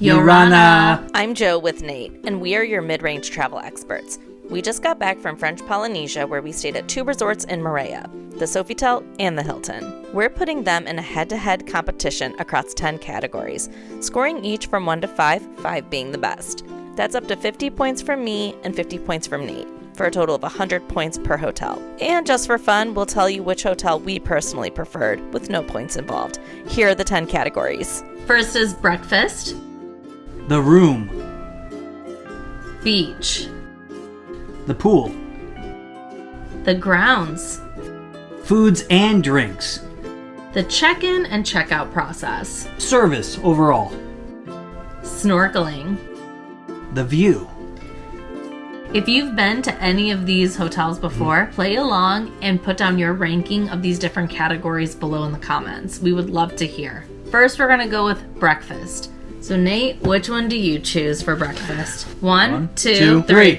Yorana! I'm Joe with Nate, and we are your mid-range travel experts. We just got back from French Polynesia, where we stayed at 2 resorts in Moorea, the Sofitel and the Hilton. We're putting them in a head-to-head competition across 10 categories, scoring each from 1 to 5, 5 being the best. That's up to 50 points from me and 50 points from Nate, for a total of 100 points per hotel. And just for fun, we'll tell you which hotel we personally preferred, with no points involved. Here are the 10 categories. First is breakfast, The room, beach, the pool, the grounds, foods and drinks, the check-in and check-out process, service overall, snorkeling. the view. If you've been to any of these hotels before, play along and put down your ranking of these different categories below in the comments. We would love to hear. First, we're going to go with breakfast. So Nate, which one do you choose for breakfast? One, two, three.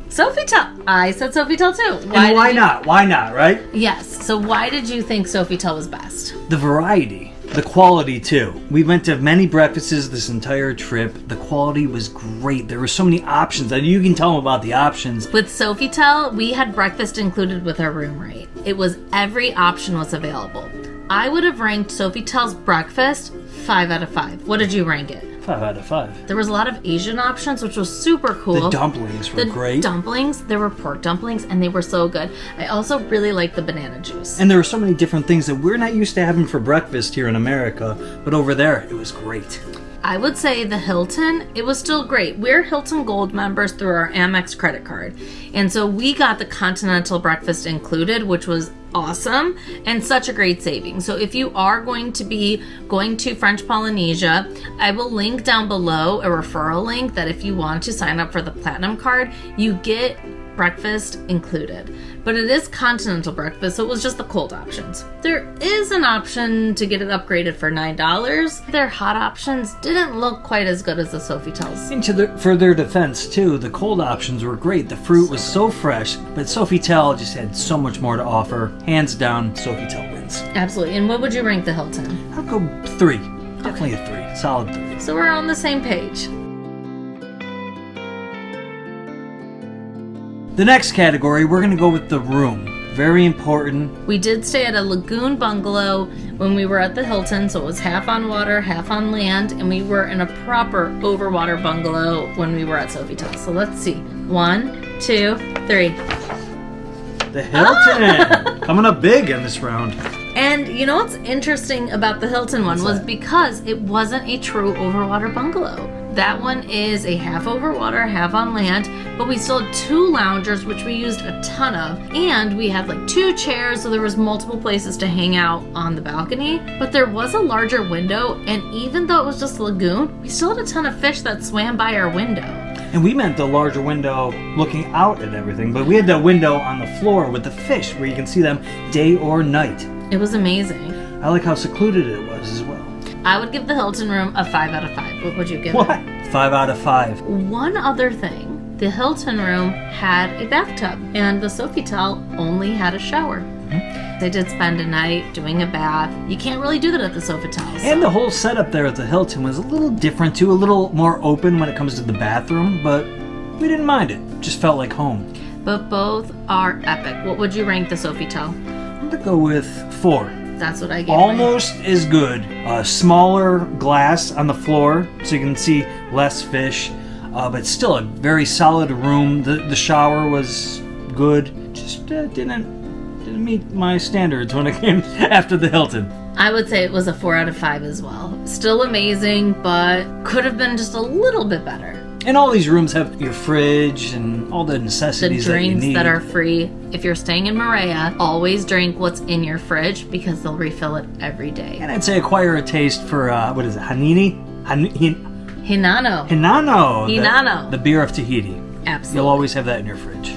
Sofitel. I said Sofitel too. Why not? Why not, right? Yes. So why did you think Sofitel was best? The variety. The quality, too. We went to many breakfasts this entire trip. The quality was great. There were so many options. And you can tell them about the options. With Sofitel, we had breakfast included with our room rate. It was every option was available. I would have ranked Sofitel's breakfast 5 out of 5. What did you rank it? 5 out of 5. There was a lot of Asian options, which was super cool. The dumplings were great. There were pork dumplings, and they were so good. I also really liked the banana juice. And there were so many different things that we're not used to having for breakfast here in America, but over there, it was great. I would say the Hilton, it was still great. We're Hilton Gold members through our Amex credit card. And so we got the continental breakfast included, which was awesome and such a great saving. So if you are going to be going to French Polynesia, I will link down below a referral link that if you want to sign up for the Platinum card, you get breakfast included. But it is continental breakfast, so it was just the cold options. There is an option to get it upgraded for $9. Their hot options didn't look quite as good as the Sofitel's. And for their defense, too, the cold options were great. The fruit was so fresh, but Sofitel just had so much more to offer. Hands down, Sofitel wins. Absolutely. And what would you rank the Hilton? I'll go 3. Definitely a 3. Solid 3. So we're on the same page. The next category, we're going to go with the room. Very important. We did stay at a Lagoon Bungalow when we were at the Hilton, so it was half on water, half on land, and we were in a proper Overwater bungalow when we were at Sofitel. So let's see. 1, 2, 3. The Hilton! Coming up big in this round. And you know what's interesting about the Hilton one was because it wasn't a true Overwater bungalow. That one is a half over water, half on land, but we still had 2 loungers, which we used a ton of, and we had like 2 chairs, so there was multiple places to hang out on the balcony, but there was a larger window, and even though it was just a lagoon, we still had a ton of fish that swam by our window. And we meant the larger window looking out at everything, but we had the window on the floor with the fish where you can see them day or night. It was amazing. I like how secluded it was as well. I would give the Hilton room a 5 out of 5. What would you give What? it? 5 out of 5. One other thing, the Hilton room had a bathtub, and the Sofitel only had a shower. They did spend a night doing a bath. You can't really do that at the Sofitel. So. And the whole setup there at the Hilton was a little different too, a little more open when it comes to the bathroom, but we didn't mind it. Just felt like home. But both are epic. What would you rank the Sofitel? I'm gonna go with 4. That's what I gave. Almost as good. Smaller glass on the floor, so you can see less fish, but still a very solid room. The shower was good. Just didn't meet my standards when it came after the Hilton. I would say it was a 4 out of 5 as well. Still amazing, but could have been just a little bit better. And all these rooms have your fridge and all the necessities that you need. The drinks that are free. If you're staying in Moorea, always drink what's in your fridge because they'll refill it every day. And I'd say acquire a taste for, what is it, Hanini? Hinano. Hinano. The beer of Tahiti. Absolutely. You'll always have that in your fridge.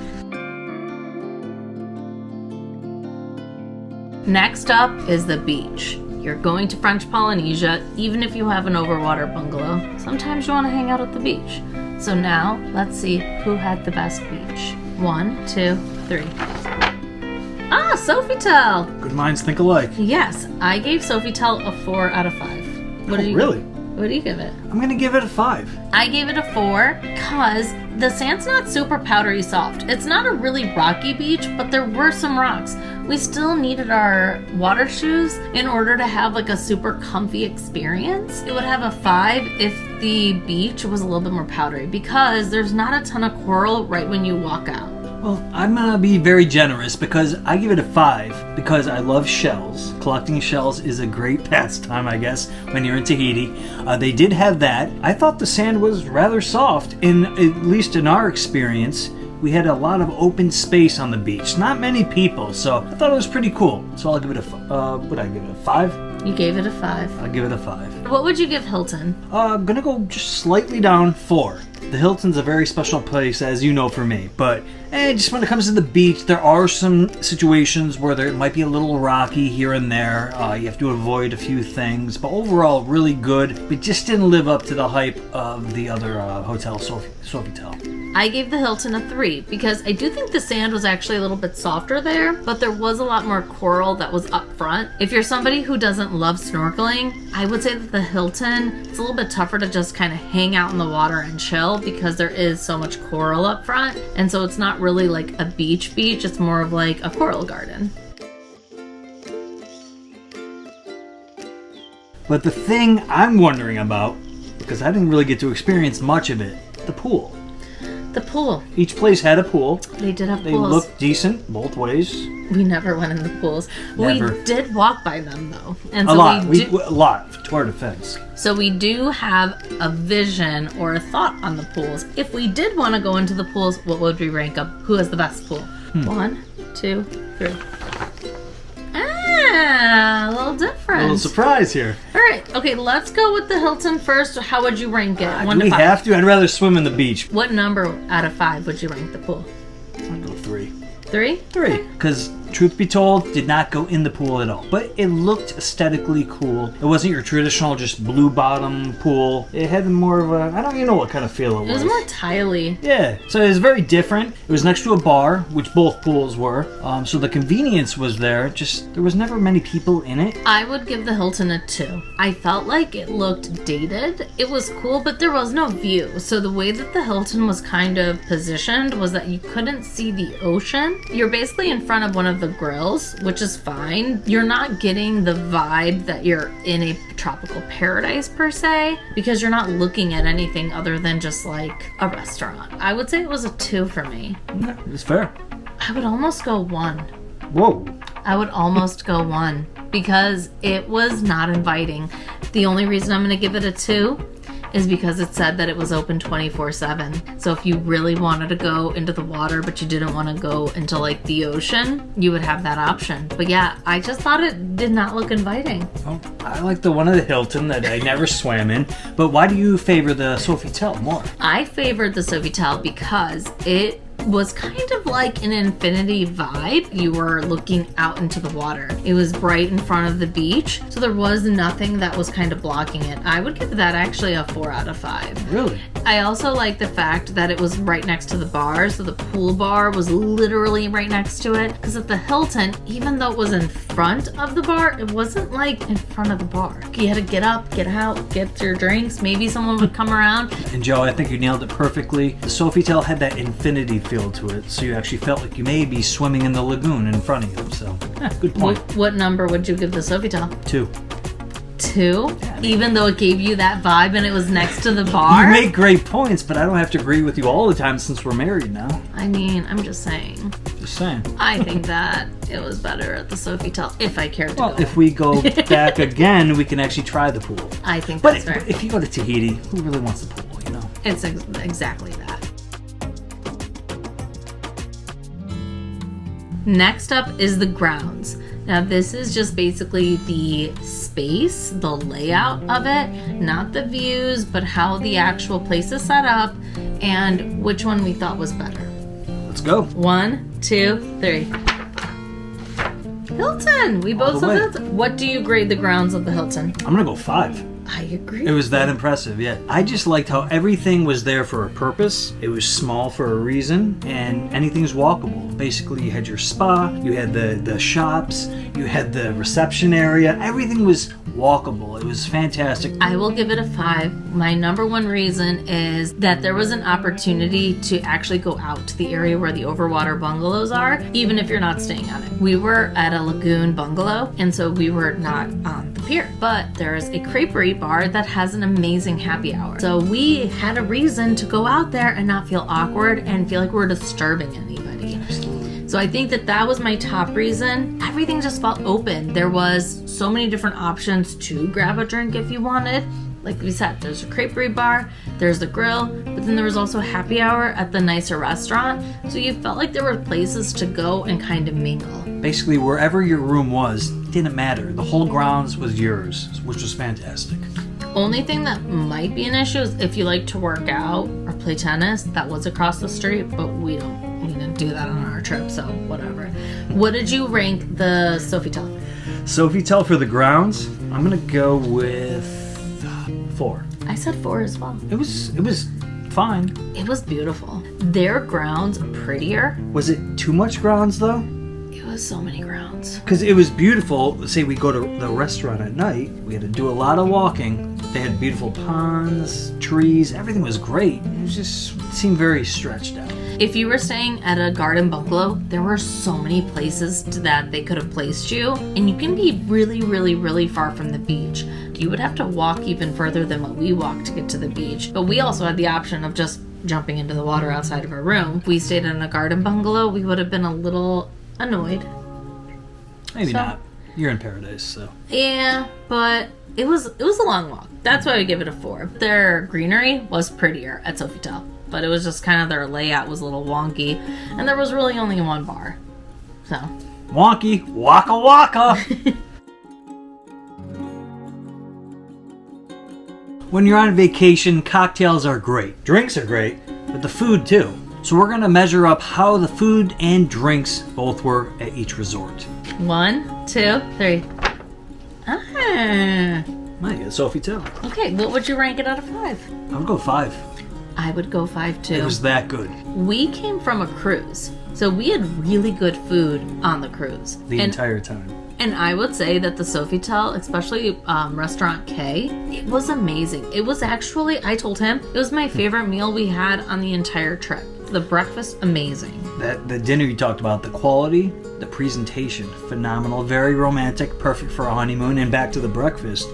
Next up is the beach. You're going to French Polynesia, even if you have an overwater bungalow. Sometimes you want to hang out at the beach. So now, let's see who had the best beach. 1, 2, 3. Ah, Sofitel! Good minds think alike. Yes, I gave Sofitel a 4 out of 5. Really? What do you give it? I'm gonna give it a 5. I gave it a 4 because the sand's not super powdery soft. It's not a really rocky beach, but there were some rocks. We still needed our water shoes in order to have like a super comfy experience. It would have a 5 if the beach was a little bit more powdery because there's not a ton of coral right when you walk out. Well, I'm gonna be very generous because I give it a 5 because I love shells. Collecting shells is a great pastime, I guess, when you're in Tahiti. They did have that. I thought the sand was rather soft, at least in our experience. We had a lot of open space on the beach. Not many people, so I thought it was pretty cool. So I'll give it would I give it a 5? You gave it a 5. I'll give it a 5. What would you give Hilton? I'm gonna go just slightly down, 4. The Hilton's a very special place, as you know, for me. But just when it comes to the beach, there are some situations where there might be a little rocky here and there. You have to avoid a few things. But overall, really good. But just didn't live up to the hype of the other hotel, Sofitel. I gave the Hilton a 3 because I do think the sand was actually a little bit softer there, but there was a lot more coral that was up front. If you're somebody who doesn't love snorkeling, I would say that the Hilton, it's a little bit tougher to just kind of hang out in the water and chill because there is so much coral up front. And so it's not really like a beach, it's more of like a coral garden. But the thing I'm wondering about, because I didn't really get to experience much of it, the pool. The pool. Each place had a pool. They did have They pools. looked decent both ways. We never went in the pools. Never. We did walk by them though. And A so lot. a A lot, to our defense. So we do have a vision or a thought on the pools. If we did want to go into the pools, what would we rank up? Who has the best pool? 1, 2, 3. Ah, a little different. A little surprise here. All right, okay, let's go with the Hilton first. How would you rank it? 1 Do to we 5. have to? I'd rather swim in the beach. What number out of 5 would you rank the pool? I'd go 3. 3? 3. Because, truth be told, did not go in the pool at all. But it looked aesthetically cool. It wasn't your traditional just blue bottom pool. It had more of a, I don't even know what kind of feel it was. It was more tiley. Yeah, so it was very different. It was next to a bar, which both pools were. So the convenience was there. Just, there was never many people in it. I would give the Hilton a 2. I felt like it looked dated. It was cool, but there was no view. So the way that the Hilton was kind of positioned was that you couldn't see the ocean. You're basically in front of one of the grills, which is fine. You're not getting the vibe that you're in a tropical paradise per se, because you're not looking at anything other than just like a restaurant. I would say it was a 2 for me. Yeah, it's fair. I would almost go 1. Whoa. I would almost go 1 because it was not inviting. The only reason I'm going to give it a 2 is because it said that it was open 24/7. So if you really wanted to go into the water but you didn't want to go into like the ocean, you would have that option. But yeah, I just thought it did not look inviting. Well, I like the one at the Hilton that I never swam in. But why do you favor the Sofitel more? I favored the Sofitel because it was kind of like an infinity vibe. You were looking out into the water. It was right in front of the beach, so there was nothing that was kind of blocking it. I would give that actually a 4 out of 5. Really? I also like the fact that it was right next to the bar, so the pool bar was literally right next to it. Because at the Hilton, even though it was in front of the bar, it wasn't like in front of the bar. You had to get up, get out, get your drinks. Maybe someone would come around. And Joe, I think you nailed it perfectly. The Sofitel had that infinity feel to it, so you actually felt like you may be swimming in the lagoon in front of you. So, good point. What number would you give the Sofitel? 2. 2? Even though it gave you that vibe and it was next to the bar? You make great points, but I don't have to agree with you all the time since we're married now. I mean, I'm just saying. Just saying. I think that it was better at the Sofitel if I cared to Well, go. if we go back again, we can actually try the pool. I think But that's fair. if you go to Tahiti, who really wants the pool, you know? It's exactly that. Next up is the grounds. Now this is just basically the space, the layout of it, not the views, but how the actual place is set up and which one we thought was better. Let's go. 1, 2, 3. Hilton! We both the said way. Hilton. What do you grade the grounds of the Hilton? I'm gonna go 5. I agree. It was that impressive, yeah. I just liked how everything was there for a purpose. It was small for a reason, and anything's walkable. Basically, you had your spa, you had the shops, you had the reception area. Everything was walkable. It was fantastic. I will give it a 5. My number one reason is that there was an opportunity to actually go out to the area where the Overwater bungalows are, even if you're not staying on it. We were at a Lagoon bungalow, and so we were not on the pier. But there's a creperie bar that has an amazing happy hour. So we had a reason to go out there and not feel awkward and feel like we're disturbing anybody. So I think that was my top reason. Everything just felt open. There was so many different options to grab a drink if you wanted. Like we said, there's a creperie bar, there's the grill, but then there was also happy hour at the nicer restaurant. So you felt like there were places to go and kind of mingle. Basically, wherever your room was, didn't matter. The whole grounds was yours, which was fantastic. Only thing that might be an issue is if you like to work out or play tennis. That was across the street, but we didn't do that on our trip, so whatever. What did you rank the Sofitel? Sofitel for the grounds, I'm gonna go with 4. I said 4 as well. It was fine. It was beautiful. Their grounds are prettier. Was it too much grounds though? It was so many grounds. Because it was beautiful. Say we go to the restaurant at night, we had to do a lot of walking. They had beautiful ponds, trees, everything was great. It seemed very stretched out. If you were staying at a garden bungalow, there were so many places that they could have placed you, and you can be really, really, really far from the beach. You would have to walk even further than what we walked to get to the beach. But we also had the option of just jumping into the water outside of our room. If we stayed in a garden bungalow, we would have been a little annoyed. Maybe not. You're in paradise, so. Yeah, but it was a long walk. That's why I would give it a 4. Their greenery was prettier at Sofitel, but it was just kind of their layout was a little wonky, and there was really only one bar. So. Wonky, waka waka. When you're on vacation, cocktails are great. Drinks are great, but the food too. So we're gonna measure up how the food and drinks both were at each resort. 1, 2, 3. Ah. Might get Sofitel. Okay, what would you rank it out of 5? I would go 5. I would go 5 too. It was that good. We came from a cruise, so we had really good food on the cruise. The entire time. And I would say that the Sofitel, especially Restaurant K, it was amazing. It was actually, I told him, it was my favorite meal we had on the entire trip. The breakfast, amazing. The dinner you talked about, the quality, the presentation, phenomenal, very romantic, perfect for a honeymoon. And back to the breakfast,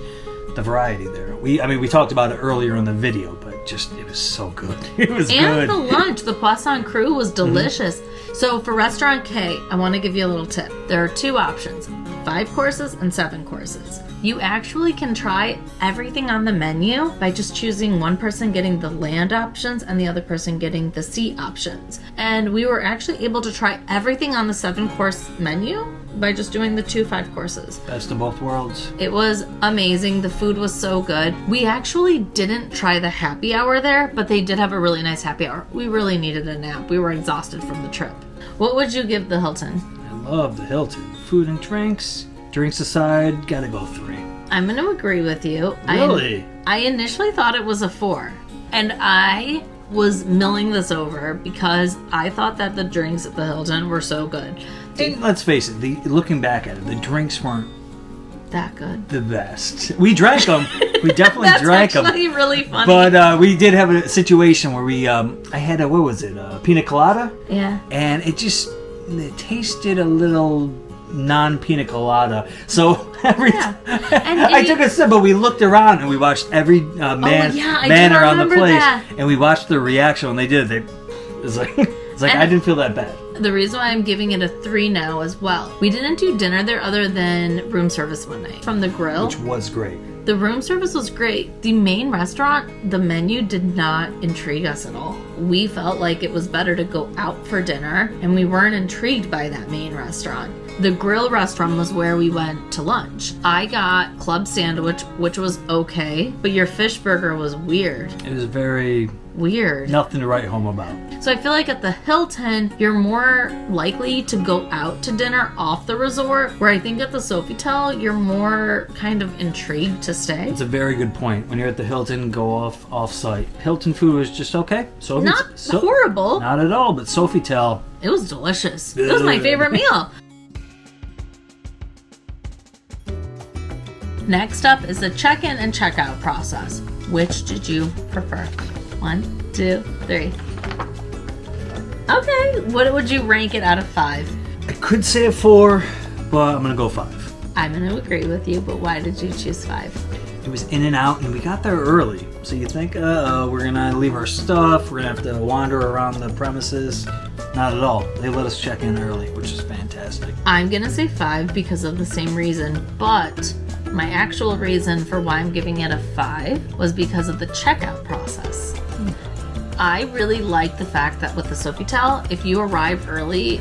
the variety there. We talked about it earlier in the video, but it was so good. It was good. And the lunch, the poisson cru was delicious. Mm-hmm. So for Restaurant K, I want to give you a little tip. There are 2 options, 5 courses and 7 courses. You actually can try everything on the menu by just choosing one person getting the land options and the other person getting the sea options. And we were actually able to try everything on the 7-course menu by just doing the 2 5 courses. Best of both worlds. It was amazing. The food was so good. We actually didn't try the happy hour there, but they did have a really nice happy hour. We really needed a nap. We were exhausted from the trip. What would you give the Hilton? I love the Hilton. Food and drinks. Drinks aside, gotta go 3. I'm going to agree with you. Really? I initially thought it was a 4. And I was milling this over because I thought that the drinks at the Hilton were so good. And let's face it, looking back at it, the drinks weren't that good. The best. We drank them. We definitely drank them. That's actually really funny. But we did have a situation where I had a pina colada? Yeah. And it tasted a little non-pina colada. So I took a sip, but we looked around and we watched every man around the place. And we watched their reaction when they did it. It's like I didn't feel that bad. The reason why I'm giving it a 3 now as well. We didn't do dinner there other than room service one night from the grill. Which was great. The room service was great. The main restaurant, the menu did not intrigue us at all. We felt like it was better to go out for dinner, and we weren't intrigued by that main restaurant. The grill restaurant was where we went to lunch. I got club sandwich, which was okay, but your fish burger was weird. It was very weird. Nothing to write home about. So I feel like at the Hilton, you're more likely to go out to dinner off the resort, where I think at the Sofitel, you're more kind of intrigued to stay. It's a very good point. When you're at the Hilton, go off-site. Hilton food was just okay. Not horrible. Not at all, but Sofitel. It was delicious. It was my favorite meal. Next up is the check-in and check-out process. Which did you prefer? 1, 2, 3. Okay, what would you rank it out of 5? I could say a 4, but I'm gonna go 5. I'm gonna agree with you, but why did you choose 5? It was in and out, and we got there early. So you think, we're gonna leave our stuff, we're gonna have to wander around the premises. Not at all. They let us check in early, which is fantastic. I'm gonna say 5 because of the same reason, but my actual reason for why I'm giving it a 5 was because of the checkout process. I really like the fact that with the Sofitel, if you arrive early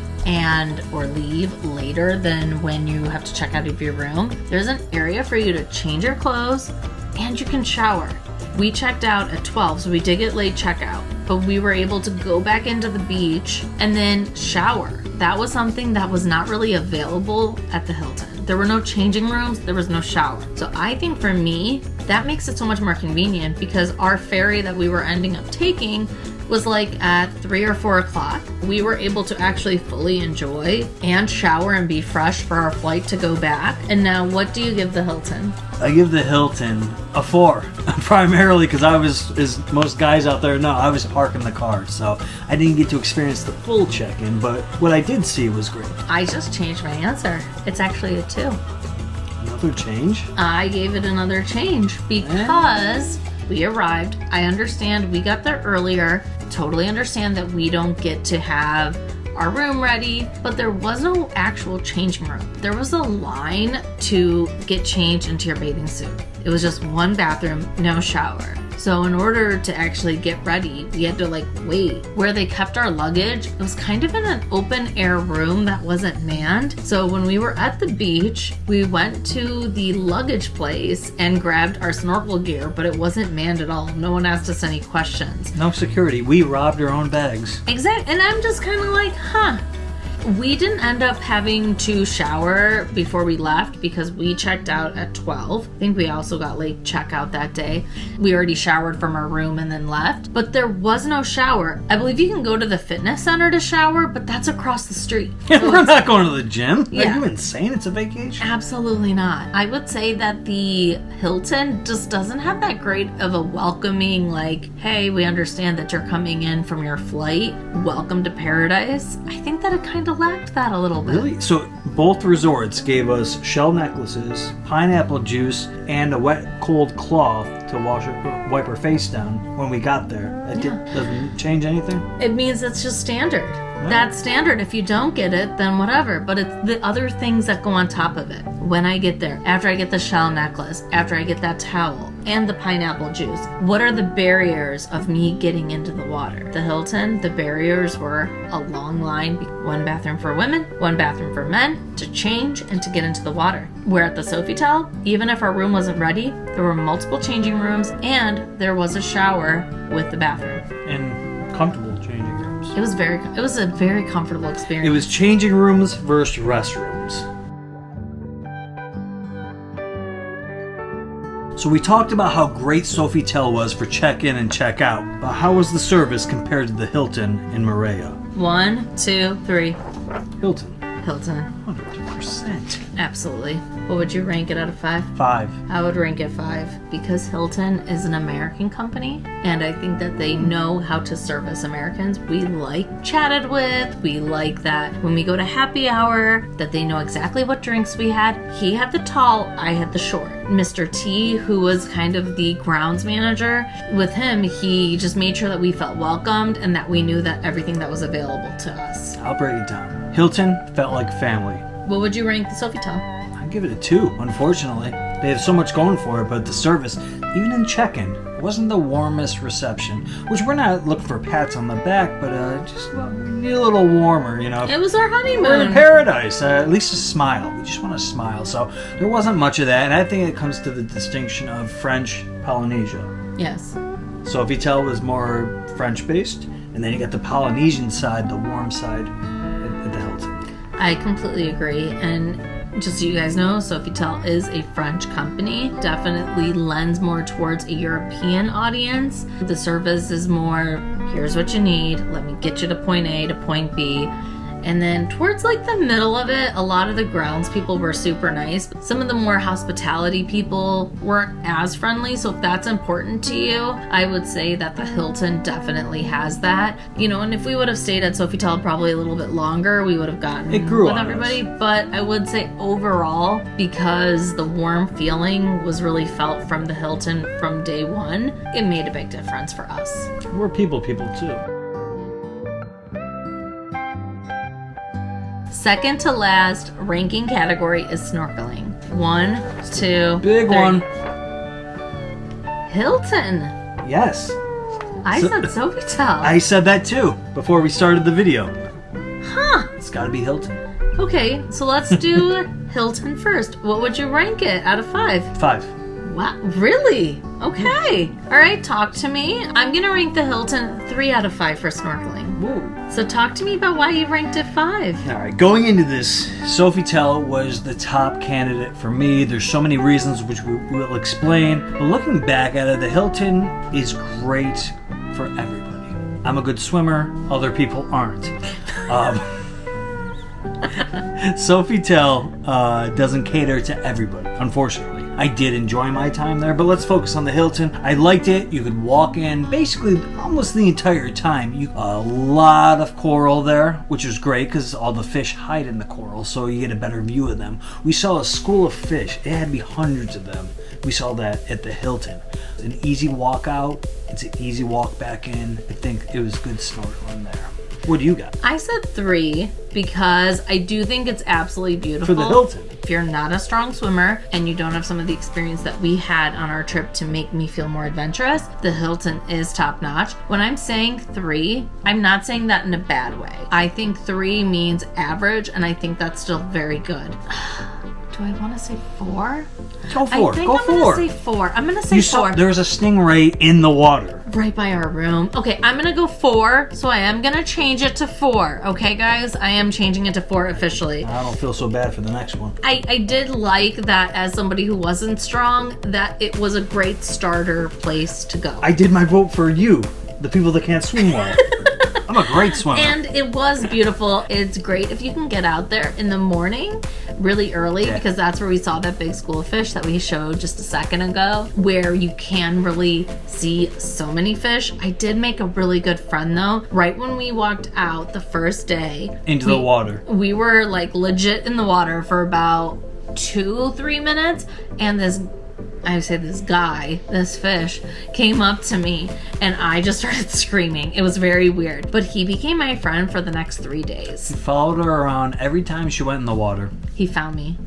or leave later than when you have to check out of your room, there's an area for you to change your clothes and you can shower. We checked out at 12, so we did get late checkout, but we were able to go back into the beach and then shower. That was something that was not really available at the Hilton. There were no changing rooms, there was no shower. So I think for me, that makes it so much more convenient because our ferry that we were ending up taking was like at 3 or 4 o'clock. We were able to actually fully enjoy and shower and be fresh for our flight to go back. And now what do you give the Hilton? I give the Hilton a 4, primarily because I was, as most guys out there know, I was parking the car, so I didn't get to experience the full check-in, but what I did see was great. I just changed my answer. It's actually a 2. Another change? I gave it another change because we arrived. I understand we got there earlier. Totally understand that we don't get to have our room ready, but there was no actual changing room. There was a line to get changed into your bathing suit. It was just one bathroom, no shower. So in order to actually get ready, we had to wait. Where they kept our luggage, it was kind of in an open air room that wasn't manned. So when we were at the beach, we went to the luggage place and grabbed our snorkel gear, but it wasn't manned at all. No one asked us any questions. No security. We robbed our own bags. Exactly. And I'm just kind of like, We didn't end up having to shower before we left because we checked out at 12. I think we also got late checkout that day. We already showered from our room and then left, but there was no shower. I believe you can go to the fitness center to shower, but that's across the street. So we're not going to the gym. Yeah. Are you insane? It's a vacation. Absolutely not. I would say that the Hilton just doesn't have that great of a welcoming, hey, we understand that you're coming in from your flight. Welcome to paradise. I think that it kind of lacked that a little bit. Really? So both resorts gave us shell necklaces, pineapple juice, and a wet, cold cloth to wipe our face down when we got there. That doesn't change anything? It means it's just standard. That's standard. If you don't get it, then whatever. But it's the other things that go on top of it. When I get there, after I get the shell necklace, after I get that towel, and the pineapple juice, what are the barriers of me getting into the water? The Hilton, the barriers were a long line, 1 bathroom for women, 1 bathroom for men, to change and to get into the water. Where at the Sofitel, even if our room wasn't ready, there were multiple changing rooms and there was a shower with the bathroom. And comfortable changing rooms. It was a very comfortable experience. It was changing rooms versus restrooms. So we talked about how great Sofitel was for check-in and check-out, but how was the service compared to the Hilton in Moorea? 1, 2, 3. Hilton. 100%. Absolutely. What would you rank it out of 5? 5. I would rank it 5 because Hilton is an American company and I think that they know how to service Americans. We chatted with, we like that when we go to happy hour that they know exactly what drinks we had. He had the tall, I had the short. Mr. T, who was kind of the grounds manager, with him, he just made sure that we felt welcomed and that we knew that everything that was available to us. I'll break it down. Hilton felt like family. What would you rank the Sofitel? I'd give it a 2, unfortunately. They have so much going for it, but the service, even in check-in, wasn't the warmest reception. Which we're not looking for pats on the back, but just we need a little warmer, you know. It was our honeymoon. We're in paradise. At least a smile. We just want to smile. So there wasn't much of that, and I think it comes to the distinction of French Polynesia. Yes. Sofitel was more French-based, and then you got the Polynesian side, the warm side at the Hilton. I completely agree, and just so you guys know, Sofitel is a French company. Definitely lends more towards a European audience. The service is more, here's what you need, let me get you to point A to point B. And then towards like the middle of it, a lot of the grounds people were super nice. Some of the more hospitality people weren't as friendly. So if that's important to you, I would say that the Hilton definitely has that. You know, and if we would have stayed at Sofitel probably a little bit longer, we would have gotten it grew with on everybody. us. But I would say overall, because the warm feeling was really felt from the Hilton from day one, it made a big difference for us. We're people too. Second to last ranking category is snorkeling. 1, 2, Big 3. one. Hilton. Yes. I said Sofitel. I said that too before we started the video. Huh. It's got to be Hilton. Okay, so let's do Hilton first. What would you rank it out of 5? 5. Wow, really? Okay. All right, talk to me. I'm going to rank the Hilton 3 out of 5 for snorkeling. Whoa. So talk to me about why you ranked it 5. All right, going into this, Sofitel was the top candidate for me. There's so many reasons which we will explain. But looking back at it, the Hilton is great for everybody. I'm a good swimmer. Other people aren't. Sofitel doesn't cater to everybody, unfortunately. I did enjoy my time there, but let's focus on the Hilton. I liked it. You could walk in basically almost the entire time. A lot of coral there, which is great because all the fish hide in the coral, so you get a better view of them. We saw a school of fish. It had to be hundreds of them. We saw that at the Hilton. An easy walk out. It's an easy walk back in. I think it was good snorkeling there. What do you got? I said 3 because I do think it's absolutely beautiful. For the Hilton. If you're not a strong swimmer and you don't have some of the experience that we had on our trip to make me feel more adventurous, the Hilton is top notch. When I'm saying 3, I'm not saying that in a bad way. I think 3 means average, and I think that's still very good. Do I want to say 4? Go 4. I think Go I'm 4. going to say 4. I'm going to say 4. There was a stingray in the water. Right by our room. Okay, I'm gonna go 4, so I am gonna change it to 4. Okay, guys? I am changing it to 4 officially. I don't feel so bad for the next one. I did like that as somebody who wasn't strong, that it was a great starter place to go. I did my vote for you, the people that can't swim well. I'm a great swimmer. And it was beautiful. It's great if you can get out there in the morning really early, because that's where we saw that big school of fish that we showed just a second ago, where you can really see so many fish. I did make a really good friend though. Right when we walked out the first day into the water, we were like legit in the water for about 2-3 minutes, and this fish came up to me and I just started screaming. It was very weird. But he became my friend for the next 3 days. He followed her around every time she went in the water. He found me.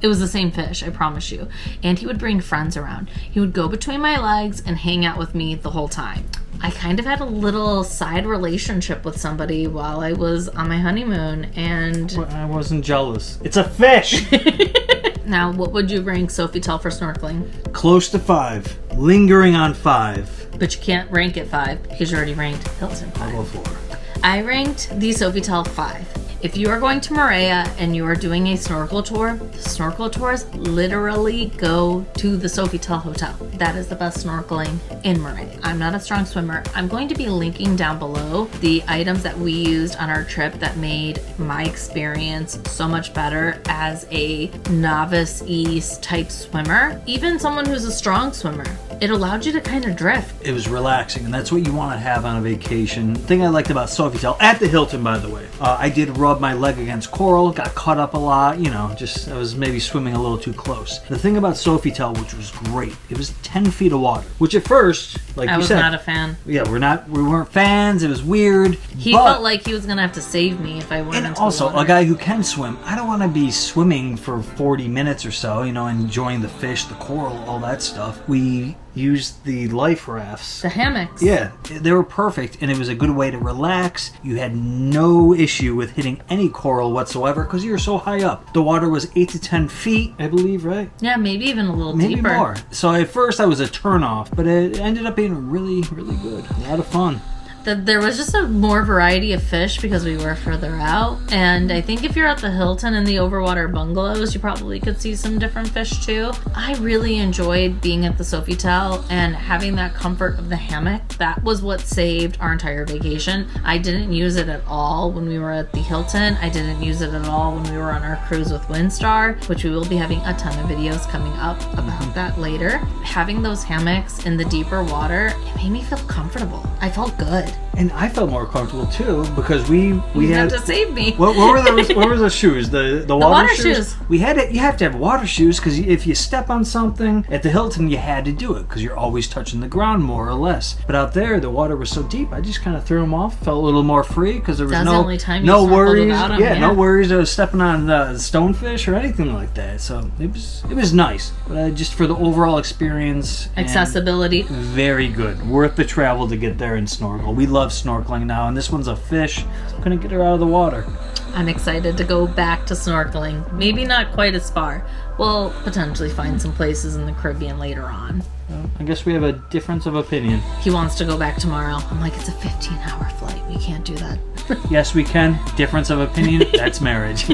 It was the same fish, I promise you. And he would bring friends around. He would go between my legs and hang out with me the whole time. I kind of had a little side relationship with somebody while I was on my honeymoon, and I wasn't jealous. It's a fish! Now, what would you rank Sofitel for snorkeling? Close to 5. Lingering on 5. But you can't rank it 5 because you already ranked Hilton 5. I'll go 4. I ranked the Sofitel 5. If you are going to Moorea and you are doing a snorkel tour, the snorkel tours literally go to the Sofitel Hotel. That is the best snorkeling in Moorea. I'm not a strong swimmer. I'm going to be linking down below the items that we used on our trip that made my experience so much better as a novice-y type swimmer. Even someone who's a strong swimmer, It allowed you to kind of drift. It was relaxing, and that's what you want to have on a vacation. The thing I liked about Sofitel, at the Hilton, by the way, I did rub my leg against coral, got caught up a lot, just I was maybe swimming a little too close. The thing about Sofitel, which was great, it was 10 feet of water, which at first, like I you was said, not a fan. Yeah, we weren't fans. It was weird. He felt like he was gonna have to save me if I went into And also, the water. a guy who can swim, I don't want to be swimming for 40 minutes or so, enjoying the fish, the coral, all that stuff. We used the life rafts. The hammocks. Yeah, they were perfect, and it was a good way to relax. You had no issue with hitting any coral whatsoever because you were so high up. The water was 8 to 10 feet, I believe, right? Yeah, maybe even a little Maybe deeper. more. So at first I was a turn-off, but it ended up being really, really good. A lot of fun. There was just a more variety of fish because we were further out, and I think if you're at the Hilton and the Overwater bungalows, you probably could see some different fish too. I really enjoyed being at the Sofitel and having that comfort of the hammock. That was what saved our entire vacation. I didn't use it at all when we were at the Hilton. I didn't use it at all when we were on our cruise with Windstar, which we will be having a ton of videos coming up about that later. Having those hammocks in the deeper water, it made me feel comfortable. I felt good. And I felt more comfortable too because we You had have to save me. What were the shoes? The water shoes. We had it. You have to have water shoes because if you step on something at the Hilton, you had to do it because you're always touching the ground more or less. But out there, the water was so deep, I just kind of threw them off. Felt a little more free because there was That's the only time you no snorkeled worries. without 'em, yeah. No worries of stepping on stonefish or anything like that. So it was nice. Just for the overall experience, and Accessibility. very good. Worth the travel to get there and snorkel. We love snorkeling now, and this one's a fish, so couldn't get her out of the water. I'm excited to go back to snorkeling. Maybe not quite as far. We'll potentially find some places in the Caribbean later on. Well, I guess we have a difference of opinion. He wants to go back tomorrow. I'm like, it's a 15-hour flight. We can't do that. Yes, we can. Difference of opinion, that's marriage.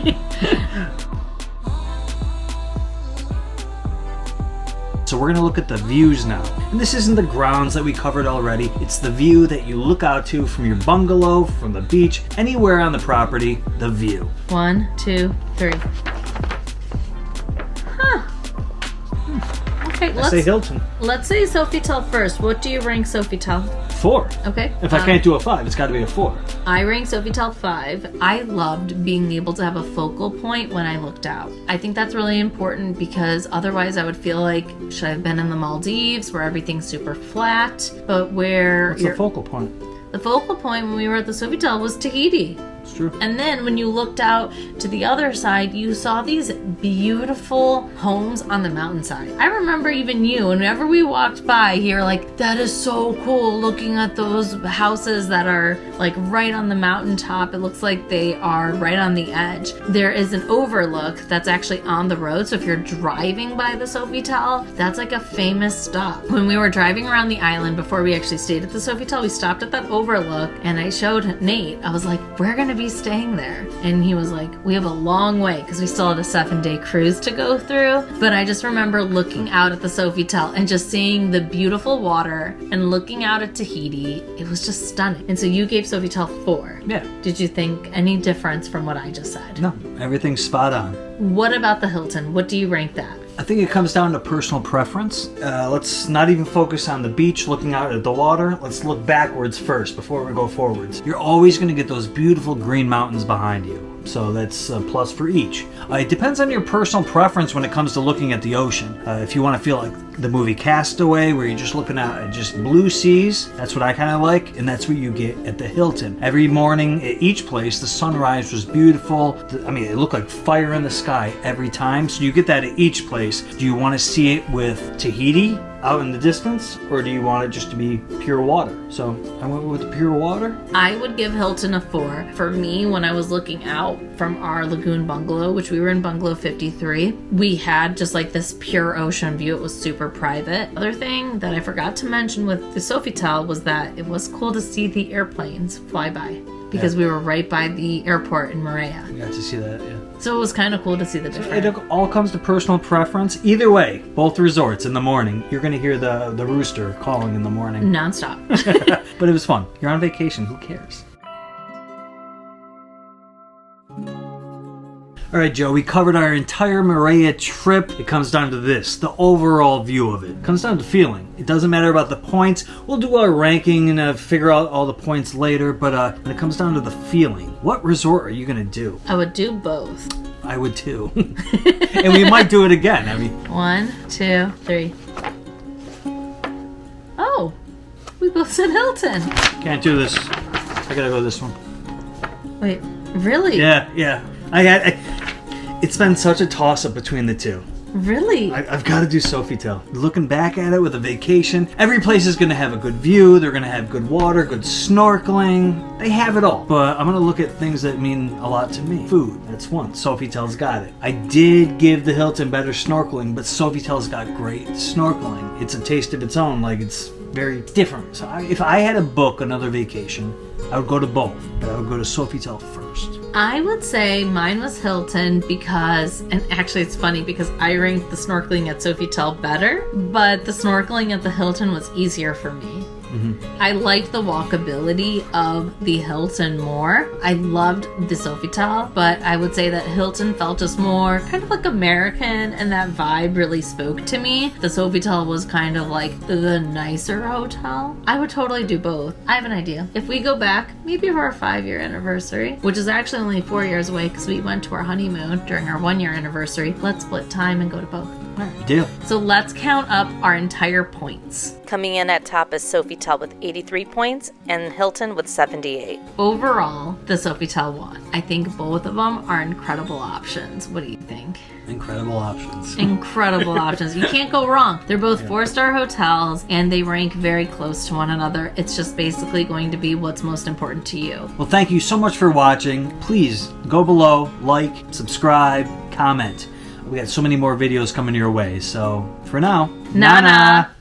So we're going to look at the views now. And this isn't the grounds that we covered already. It's the view that you look out to from your bungalow, from the beach, anywhere on the property, the view. 1, 2, 3. Huh. Okay, I say Hilton. let's say Sofitel first. What do you rank Sofitel? 4. Okay. If I can't do a 5, it's got to be a 4. I rank Sofitel 5. I loved being able to have a focal point when I looked out. I think that's really important because otherwise I would feel like, should I have been in the Maldives where everything's super flat, but where What's the focal point? the focal point when we were at the Sofitel was Tahiti. It's true. And then when you looked out to the other side, you saw these beautiful homes on the mountainside. I remember even you, whenever we walked by here, like, that is so cool looking at those houses that are like right on the mountaintop. It looks like they are right on the edge. There is an overlook that's actually on the road. So if you're driving by the Sofitel, that's like a famous stop. When we were driving around the island before we actually stayed at the Sofitel, we stopped at that overlook and I showed Nate, I was like, we're going to be staying there. And he was like, we have a long way because we still had a 7-day cruise to go through. But I just remember looking out at the Sofitel and just seeing the beautiful water and looking out at Tahiti. It was just stunning. And so you gave Sofitel 4. Yeah. Did you think any difference from what I just said? No, everything's spot on. What about the Hilton? What do you rank that? I think it comes down to personal preference. Let's not even focus on the beach looking out at the water. Let's look backwards first before we go forwards. You're always going to get those beautiful green mountains behind you. So that's a plus for each. It depends on your personal preference when it comes to looking at the ocean. If you want to feel like the movie Castaway, where you're just looking out at just blue seas, that's what I kind of like, and that's what you get at the Hilton. Every morning at each place, the sunrise was beautiful. I mean, it looked like fire in the sky every time. So you get that at each place. Do you want to see it with Tahiti out in the distance, or do you want it just to be pure water? So I went with the pure water. I would give Hilton a 4. For me, when I was looking out from our Lagoon bungalow, which we were in bungalow 53, we had just like this pure ocean view. It was super private. Other thing that I forgot to mention with the Sofitel was that it was cool to see the airplanes fly by because we were right by the airport in Moorea. We got to see that, yeah. So it was kind of cool to see the difference. It all comes to personal preference. Either way, both resorts in the morning, you're going to hear the rooster calling in the morning. Nonstop. But it was fun. You're on vacation. Who cares? All right, Joe, we covered our entire Moorea trip. It comes down to this, the overall view of it. It comes down to feeling. It doesn't matter about the points. We'll do our ranking and figure out all the points later, but when it comes down to the feeling, what resort are you going to do? I would do both. I would too. And we might do it again. I mean, 1, 2, 3. Oh, we both said Hilton. Can't do this. I gotta go this one. Wait, really? Yeah. It's been such a toss-up between the two. Really? I've got to do Sofitel. Looking back at it with a vacation, every place is going to have a good view. They're going to have good water, good snorkeling. They have it all. But I'm going to look at things that mean a lot to me. Food, that's one. Sofitel's got it. I did give the Hilton better snorkeling, but Sofitel's got great snorkeling. It's a taste of its own. Like, it's very different. So if I had to book another vacation, I would go to both, but I would go to Sofitel first. I would say mine was Hilton because, and actually it's funny because I ranked the snorkeling at Sofitel better, but the snorkeling at the Hilton was easier for me. I liked the walkability of the Hilton more. I loved the Sofitel, but I would say that Hilton felt just more kind of like American, and that vibe really spoke to me. The Sofitel was kind of like the nicer hotel. I would totally do both. I have an idea. If we go back, maybe for our 5-year anniversary, which is actually only 4 years away because we went to our honeymoon during our 1-year anniversary, let's split time and go to both. Deal. So let's count up our entire points. Coming in at top is Sofitel with 83 points and Hilton with 78. Overall, the Sofitel won. I think both of them are incredible options. What do you think? Incredible options. Incredible options. You can't go wrong. They're both 4-star hotels and they rank very close to one another. It's just basically going to be what's most important to you. Well, thank you so much for watching. Please go below, like, subscribe, comment. We got so many more videos coming your way. So for now, Nana.